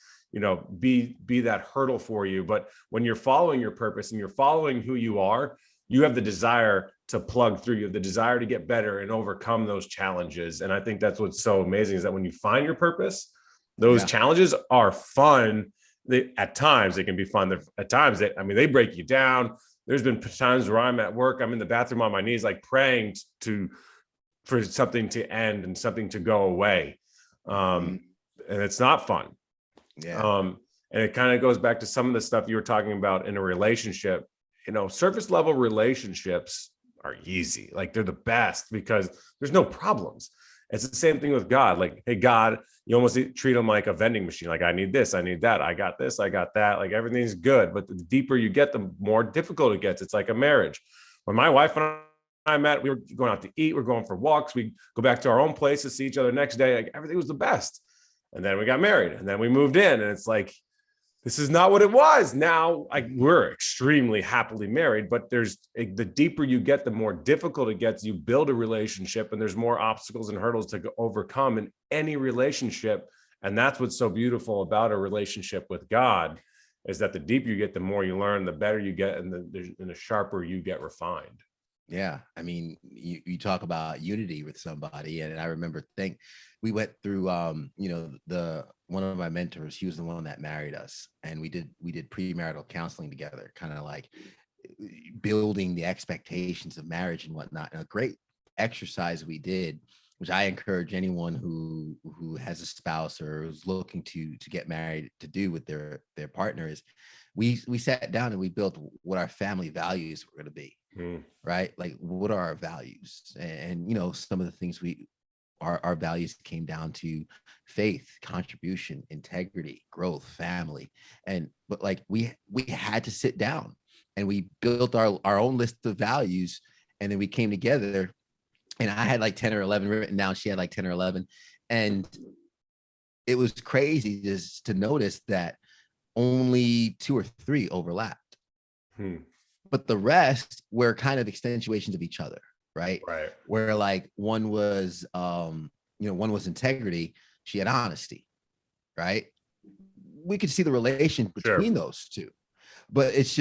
be that hurdle for you. But when you're following your purpose and you're following who you are, you have the desire to plug through. You have the desire to get better and overcome those challenges. And I think that's what's so amazing, is that when you find your purpose, Those Yeah. challenges are fun. At times they can be fun. At times they break you down. There's been times where I'm at work, I'm in the bathroom on my knees, like praying for something to end and something to go away. And it's not fun. Yeah. And it kind of goes back to some of the stuff you were talking about in a relationship. Surface level relationships are easy. Like they're the best because there's no problems. It's the same thing with God. Like, hey, God, you almost treat him like a vending machine. Like, I need this, I need that. I got this, I got that. Like everything's good. But the deeper you get, the more difficult it gets. It's like a marriage. When my wife and I met, we were going out to eat, we're going for walks. We go back to our own places, see each other next day. Like everything was the best. And then we got married and then we moved in and it's like, this is not what it was. Now we're extremely happily married, but the deeper you get, the more difficult it gets. You build a relationship and there's more obstacles and hurdles to overcome in any relationship. And that's what's so beautiful about a relationship with God is that the deeper you get, the more you learn, the better you get, and the sharper you get refined. Yeah. I mean, you talk about unity with somebody. And I remember we went through, one of my mentors, he was the one that married us. And we did premarital counseling together, kind of like building the expectations of marriage and whatnot. And a great exercise we did, which I encourage anyone who has a spouse or is looking to get married to do with their partner, is we sat down and we built what our family values were going to be. Right? Like, what are our values? And some of the things our values came down to faith, contribution, integrity, growth, family. But like we had to sit down and we built our own list of values, and then we came together, and I had like 10 or 11 written down. She had like 10 or 11. And it was crazy just to notice that only 2 or 3 overlapped. But the rest were kind of accentuations of each other, right? Where like one was integrity, she had honesty, right? We could see the relation between those two, but it's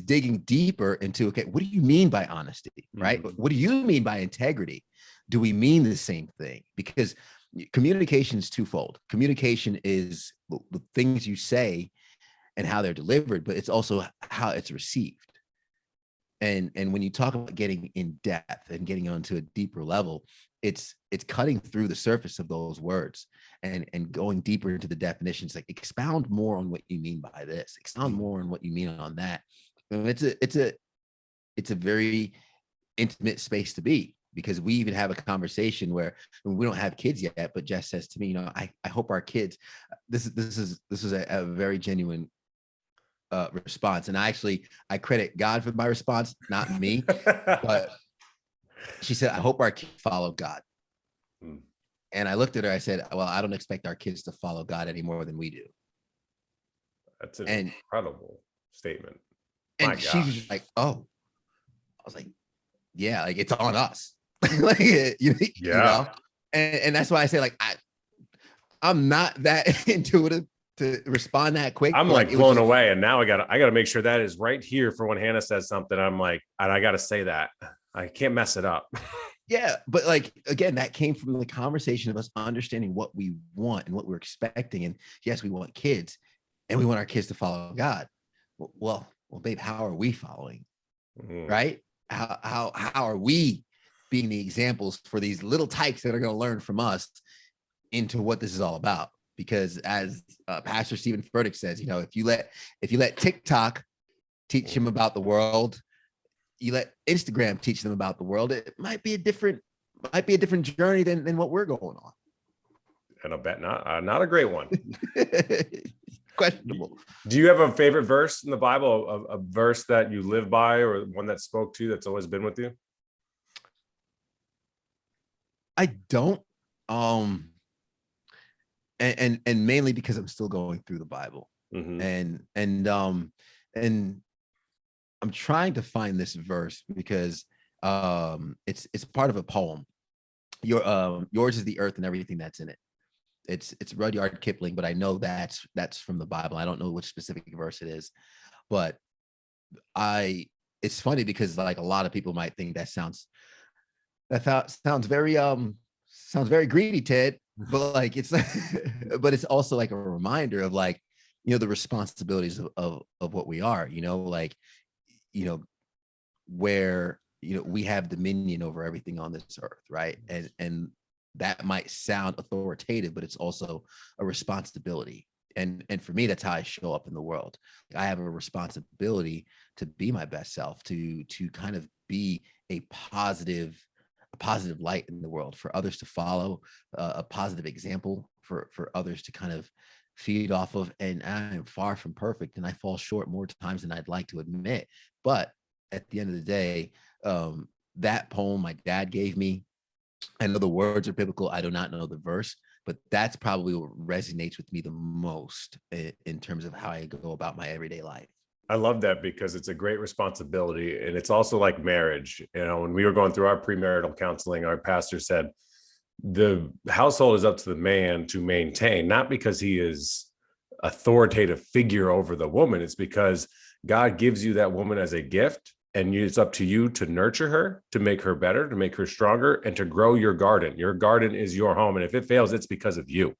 digging deeper into, okay, what do you mean by honesty, right? What do you mean by integrity? Do we mean the same thing? Because communication is twofold. Communication is the things you say and how they're delivered, but it's also how it's received. And when you talk about getting in depth and getting onto a deeper level, it's cutting through the surface of those words and going deeper into the definitions. Like, expound more on what you mean by this, expound more on what you mean on that. And it's a very intimate space to be, because we even have a conversation where we don't have kids yet, but Jess says to me, I hope our kids, this is a very genuine response. And I credit God for my response, not me. But she said, I hope our kids follow God. And I looked at her, I said, well, I don't expect our kids to follow God any more than we do. That's an incredible statement. And she was like, oh, I was like, yeah, like it's on us. Like, you know? And that's why I say, like, I'm not that intuitive to respond that quick. I'm like blown away. And now I gotta make sure that is right here for when Hannah says something. I'm like, and I gotta say that. I can't mess it up. Yeah. But like, again, that came from the conversation of us understanding what we want and what we're expecting. And yes, we want kids and we want our kids to follow God. Well, babe, how are we following? Right? How are we being the examples for these little tykes that are going to learn from us into what this is all about? Because as Pastor Stephen Furtick says, if you let TikTok teach them about the world, you let Instagram teach them about the world, it might be a different journey than what we're going on. And I bet not a great one. Questionable. Do you have a favorite verse in the Bible, a verse that you live by, or one that spoke to you that's always been with you? I don't. And mainly because I'm still going through the Bible, and I'm trying to find this verse because it's part of a poem. Yours is the earth and everything that's in it. It's Rudyard Kipling, but I know that's from the Bible. I don't know which specific verse it is, but it's funny because like a lot of people might think that sounds very greedy, Ted. but like it's but it's also like a reminder of like, you know, the responsibilities of what we are, you know, like, you know, where, you know, we have dominion over everything on this earth, right? And that might sound authoritative, but it's also a responsibility. And for me, that's how I show up in the world. I have a responsibility to be my best self, to kind of be a positive light in the world for others to follow, a positive example for others to kind of feed off of. And I am far from perfect, and I fall short more times than I'd like to admit. But at the end of the day, that poem my dad gave me, I know the words are biblical. I do not know the verse, but that's probably what resonates with me the most in terms of how I go about my everyday life. I love that because it's a great responsibility. And it's also like marriage. You know, when we were going through our premarital counseling, our pastor said the household is up to the man to maintain, not because he is authoritative figure over the woman. It's because God gives you that woman as a gift, and it's up to you to nurture her, to make her better, to make her stronger, and to grow your garden. Your garden is your home. And if it fails, it's because of you.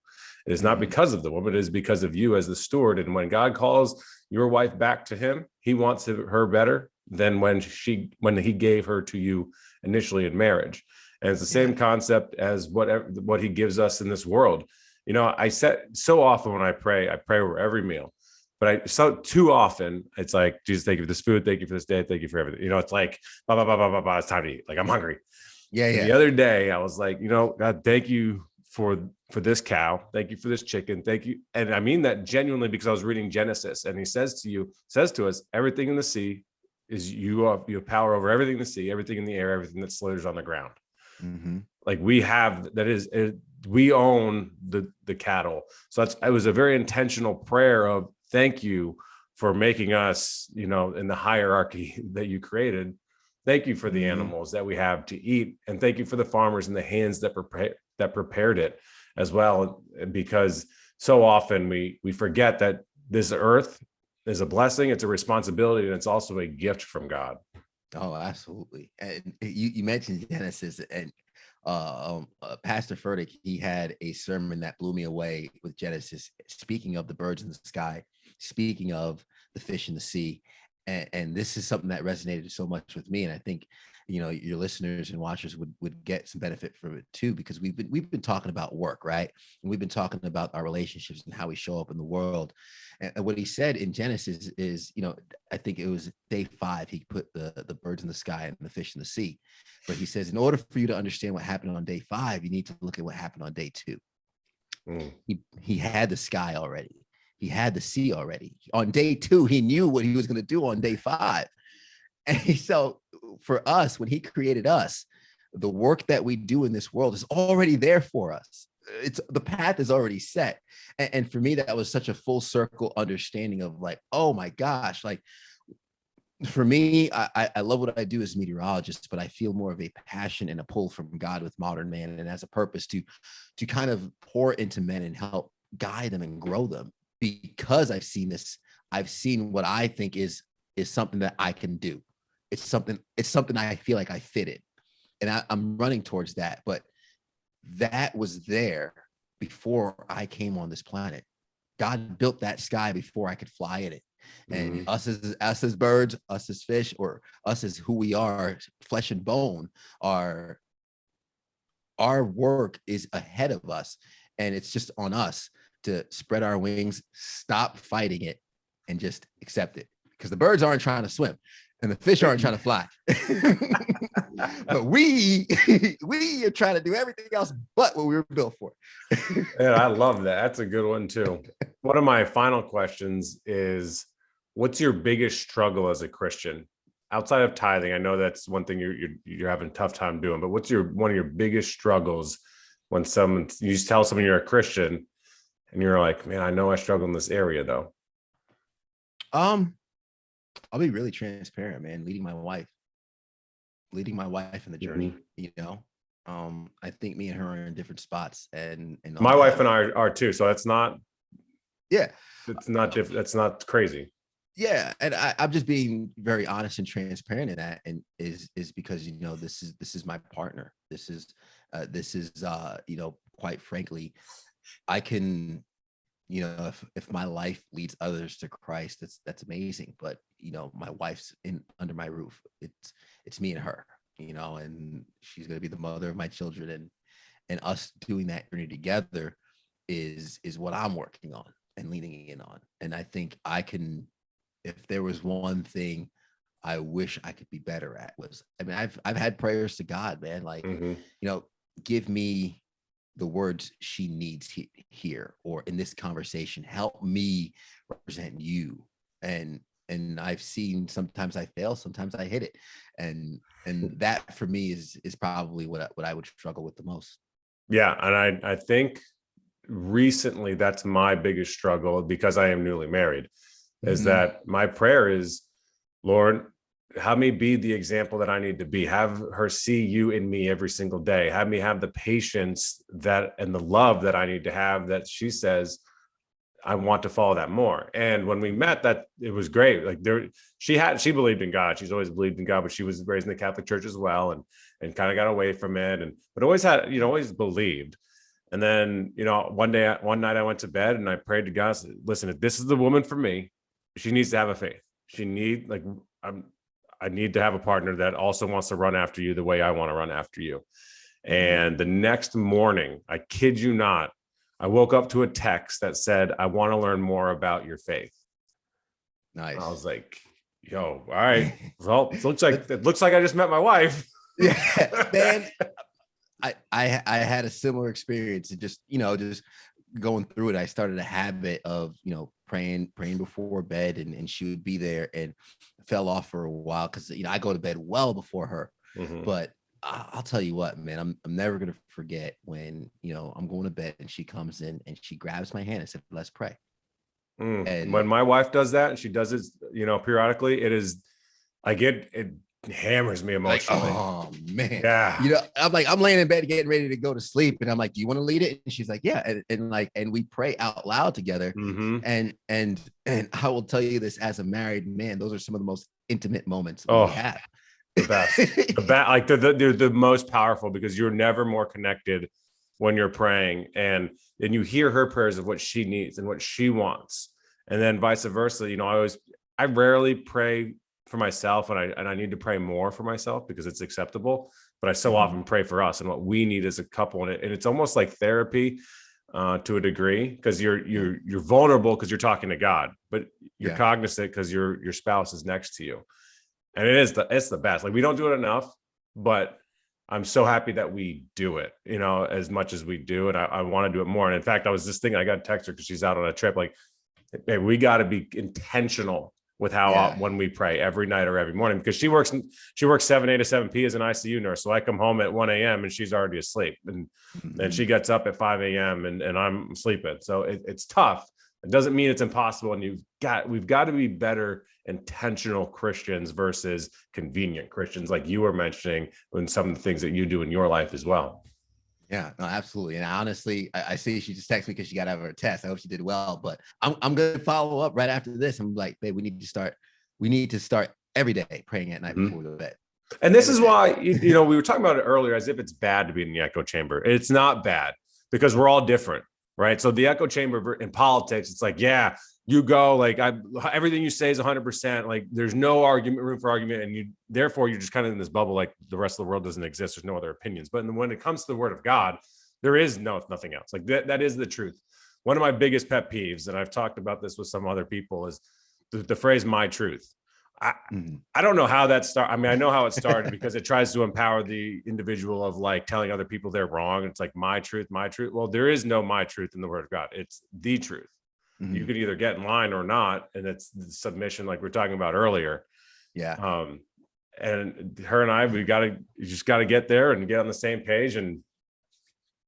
It is not because of the woman, it is because of you as the steward. And when God calls your wife back to him, he wants her better than when he gave her to you initially in marriage. And it's the same concept as what he gives us in this world. You know, I said so often when I pray over every meal, but too often it's like, Jesus, thank you for this food. Thank you for this day. Thank you for everything. You know, it's like, blah, blah, blah, blah, blah, blah. It's time to eat. Like, I'm hungry. Yeah. The other day I was like, you know, God, thank you for this cow. Thank you for this chicken. Thank you. And I mean that genuinely, because I was reading Genesis, and he says to us, everything in the sea is you have power over everything in the sea, everything in the air, everything that slithers on the ground. Like we own the cattle. So it was a very intentional prayer of thank you for making us, you know, in the hierarchy that you created. Thank you for the animals that we have to eat, and thank you for the farmers and the hands that prepared it as well. Because so often we forget that this earth is a blessing, it's a responsibility, and it's also a gift from God. Oh, absolutely. And you mentioned Genesis, and Pastor Furtick, he had a sermon that blew me away with Genesis, speaking of the birds in the sky, speaking of the fish in the sea. And this is something that resonated so much with me. And I think, you know, your listeners and watchers would get some benefit from it too, because we've been talking about work, right? And we've been talking about our relationships and how we show up in the world. And what he said in Genesis is, you know, I think it was day 5, he put the birds in the sky and the fish in the sea. But he says, in order for you to understand what happened on day 5, you need to look at what happened on day 2. He had the sky already. He had the sea already. On day 2, he knew what he was going to do on day 5. And so for us, when he created us, the work that we do in this world is already there for us. The path is already set. And for me, that was such a full circle understanding of like, oh my gosh, like for me, I love what I do as a meteorologist, but I feel more of a passion and a pull from God with modern man, and as a purpose to kind of pour into men and help guide them and grow them. Because I've seen what I think is something that I can do. It's something I feel like I fit in, and I'm running towards that. But that was there before I came on this planet. God built that sky before I could fly in it. And us as birds, us as fish, or us as who we are, flesh and bone, our work is ahead of us, and it's just on us to spread our wings, stop fighting it, and just accept it. Because the birds aren't trying to swim and the fish aren't trying to fly. But we are trying to do everything else but what we were built for. Yeah, I love that. That's a good one too. One of my final questions is, what's your biggest struggle as a Christian outside of tithing? I know that's one thing you're having a tough time doing, but what's one of your biggest struggles when you tell someone you're a Christian and you're like, man, I know I struggle in this area though? I'll be really transparent, man. Leading my wife in the journey, you know. I think me and her are in different spots, and my wife and I are too. So that's not, it's not different. That's not crazy. Yeah, and I'm just being very honest and transparent in that, and is because, you know, this is my partner. This is you know, quite frankly, I can, if my life leads others to Christ, that's amazing. But my wife's in under my roof. It's me and her, and she's gonna be the mother of my children, and us doing that journey together is what I'm working on and leaning in on. And I think I can, if there was one thing I wish I could be better at, was, I mean, I've had prayers to God, man, like, give me the words she needs here, or in this conversation, help me represent you. And I've seen, sometimes I fail, sometimes I hit it. And that for me is probably what I would struggle with the most. Yeah. And I think recently that's my biggest struggle, because I am newly married, is that my prayer is, Lord, have me be the example that I need to be. Have her see you in me every single day. Have me have the patience that and the love that I need to have, that she says, I want to follow that more. And when we met, that it was great. Like she believed in God. She's always believed in God, but she was raised in the Catholic Church as well, and kind of got away from it. But always had, always believed. And then, one night I went to bed and I prayed to God, said, listen, if this is the woman for me, she needs to have a faith. I need to have a partner that also wants to run after you the way I want to run after you. And the next morning, I kid you not, I woke up to a text that said, I want to learn more about your faith. Nice. And I was like, yo, all right. Well, it looks like I just met my wife. Yeah, man. I had a similar experience. It just going through it, I started a habit of, praying before bed, and she would be there, and fell off for a while because, I go to bed well before her. But I'll tell you what, man, I'm never going to forget when, I'm going to bed and she comes in and she grabs my hand and said, let's pray. And when my wife does that, and she does it, periodically, it hammers me emotionally. Like, oh man. Yeah. I'm laying in bed getting ready to go to sleep, and I'm like, do you want to lead it? And she's like, yeah. And we pray out loud together. And I will tell you this, as a married man, those are some of the most intimate moments we have. The best. Like they're the most powerful, because you're never more connected when you're praying, and then you hear her prayers of what she needs and what she wants. And then vice versa. I rarely pray for myself, and I need to pray more for myself because it's acceptable, but I so often pray for us and what we need as a couple. And it's almost like therapy to a degree, because you're vulnerable because you're talking to God, but you're cognizant because your spouse is next to you. And it's the best. Like, we don't do it enough, but I'm so happy that we do it, as much as we do. And I want to do it more. And in fact, I was just thinking, I got to text her because she's out on a trip. Like, hey, we got to be intentional with how when we pray every night or every morning, because she works 7 a to 7 p as an ICU nurse. So I come home at 1 a.m. and she's already asleep, and then she gets up at 5 a.m. and I'm sleeping. So it's tough. It doesn't mean it's impossible. And we've got to be better intentional Christians versus convenient Christians, like you were mentioning, in some of the things that you do in your life as well. Yeah, no, absolutely. And honestly, I see she just texted me because she got out of her test. I hope she did well, but I'm going to follow up right after this. I'm like, babe, we need to start every day praying at night before we go to bed. And this is why, we were talking about it earlier, as if it's bad to be in the echo chamber. It's not bad, because we're all different, right? So the echo chamber in politics, it's like, yeah, you go, like, everything you say is 100%. Like, there's no room for argument. And therefore you're just kind of in this bubble. Like, the rest of the world doesn't exist. There's no other opinions. But when it comes to the word of God, there is nothing else. Like, that is the truth. One of my biggest pet peeves, and I've talked about this with some other people, is the phrase "my truth." I don't know how that started. I mean, I know how it started because it tries to empower the individual of, like, telling other people they're wrong. It's like, my truth, my truth. Well, there is no my truth in the word of God. It's the truth. You can either get in line or not. And it's the submission, like we were talking about earlier. Yeah. And her and I, you just got to get there and get on the same page. And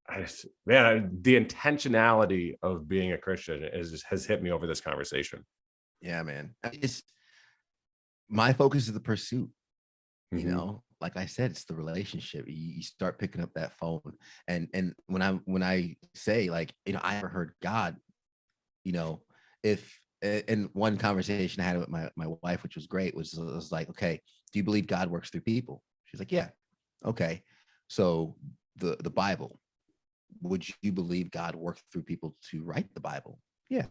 the intentionality of being a Christian has hit me over this conversation. Yeah, man. My focus is the pursuit. Like I said, it's the relationship. You start picking up that phone, and when I say, like, I ever heard God, if in one conversation I had with my wife, which was great, was like, okay, do you believe God works through people? She's like, yeah. Okay, so the Bible, would you believe God worked through people to write the Bible? Yeah.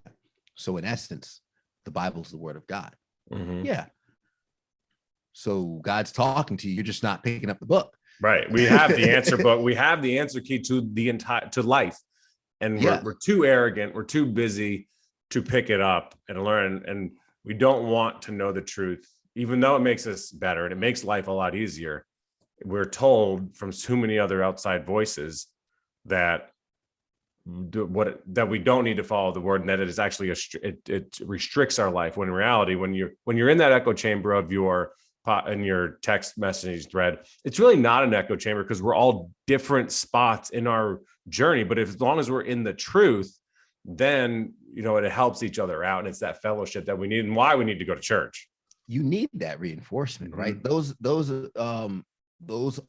So in essence, the Bible's the word of God. Mm-hmm. Yeah. So God's talking to you. You're just not picking up the book. Right. We have the answer book. We have the answer key to the entire to life. And we're too arrogant. We're too busy to pick it up and learn. And we don't want to know the truth, even though it makes us better and it makes life a lot easier. We're told from so many other outside voices that we don't need to follow the word, and that it is actually it restricts our life. When in reality, when you're in that echo chamber of your in your text message thread, it's really not an echo chamber, because we're all different spots in our journey. But as long as we're in the truth, then it helps each other out, and it's that fellowship that we need, and why we need to go to church. You need that reinforcement, right? Those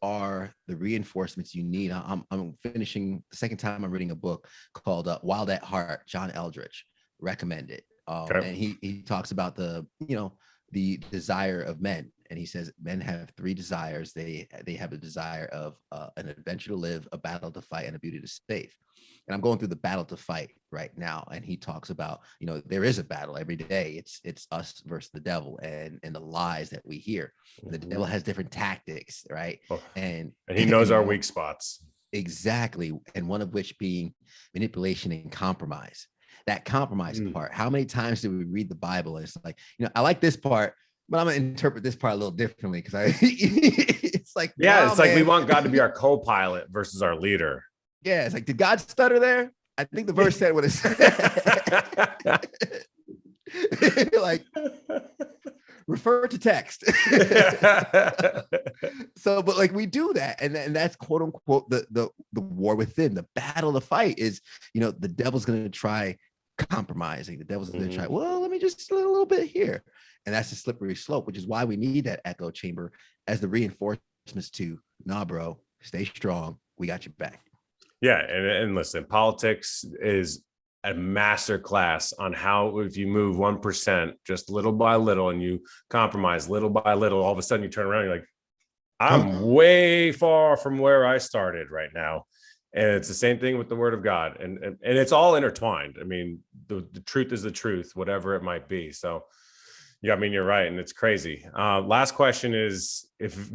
are the reinforcements you need. I'm finishing the second time I'm reading a book called Wild at Heart, John Eldridge. Recommend it. And he talks about the desire of men. And he says men have three desires. They have a desire of an adventure to live, a battle to fight, and a beauty to save. And I'm going through the battle to fight right now. And he talks about, there is a battle every day. It's us versus the devil and the lies that we hear. The devil has different tactics, right? And he knows our weak spots. Exactly. And one of which being manipulation and compromise. That compromise part. How many times do we read the Bible and it's like, I like this part, but I'm gonna interpret this part a little differently because it's like, it's like we want God to be our co-pilot versus our leader. Yeah, it's like, did God stutter there? I think the verse said what it said. Like, refer to text. So, but like we do that, and that's quote unquote the war within. The battle to fight is, the devil's going to try compromising. The devil's going to try, well, let me just a little bit here. And that's a slippery slope, which is why we need that echo chamber as the reinforcements to, nah, bro, stay strong. We got your back. Yeah. And listen, politics is a master class on how, if you move 1%, just little by little, and you compromise little by little, all of a sudden you turn around, you're like, I'm way far from where I started right now. And it's the same thing with the word of God. And it's all intertwined. I mean, the truth is the truth, whatever it might be. So yeah, I mean, you're right. And it's crazy. Last question is, if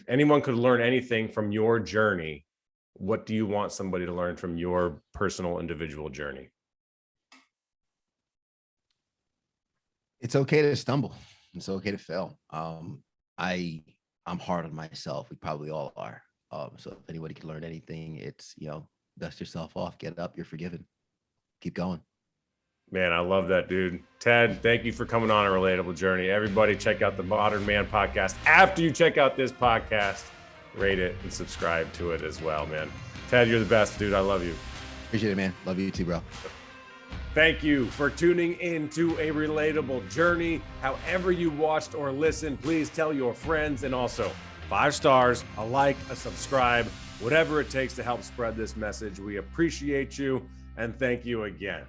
anyone could learn anything from your journey, what do you want somebody to learn from your personal individual journey? It's okay to stumble. It's okay to fail. I'm hard on myself. We probably all are. So if anybody can learn anything, it's, dust yourself off, get up, you're forgiven. Keep going. Man, I love that, dude. Ted, thank you for coming on A Relatable Journey. Everybody check out the Modern Man podcast. After you check out this podcast, rate it and subscribe to it as well, man. Ted, you're the best, dude. I love you. Appreciate it, man. Love you too, bro. Thank you for tuning into A Relatable Journey. However you watched or listened, please tell your friends, and also 5 stars, a like, a subscribe, whatever it takes to help spread this message. We appreciate you, and thank you again.